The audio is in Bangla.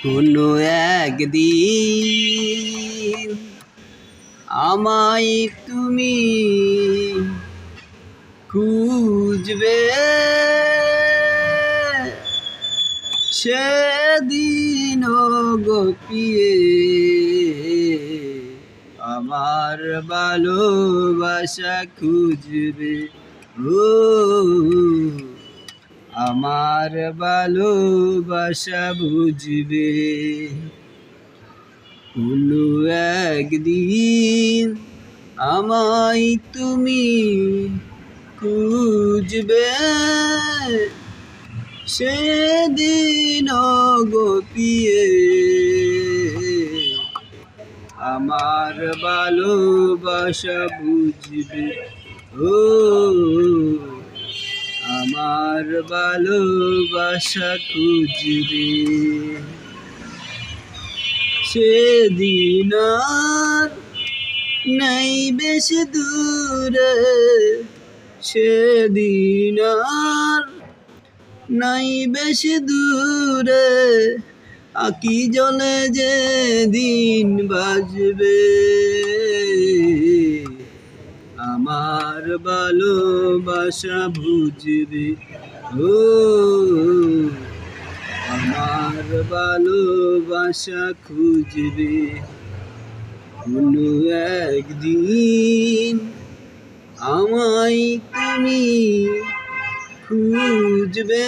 কোনো একদিন আমায় তুমি খুঁজবে, সেদিন গো পিয়ে আমার ভালোবাসা খুঁজবে। ও আমার ভালোবাসা বুঝবে। কোনো একদিন আমায় তুমি খুঁজবে, সেদিন গো পিয়ে আমার ভালোবাসা বুঝবে। ও আমার ভালোবাসা খুঁজবে। সেদিন আর নাই বেশি দূরে, সেদিন আর নাই বেশি দূরে, আঁকি জলে যে দিন বাজবে। আমার ভালোবাসা বুঝবে। ও আমার ভালোবাসা খুঁজবে। কোনো একদিন আমায় তুমি খুঁজবে।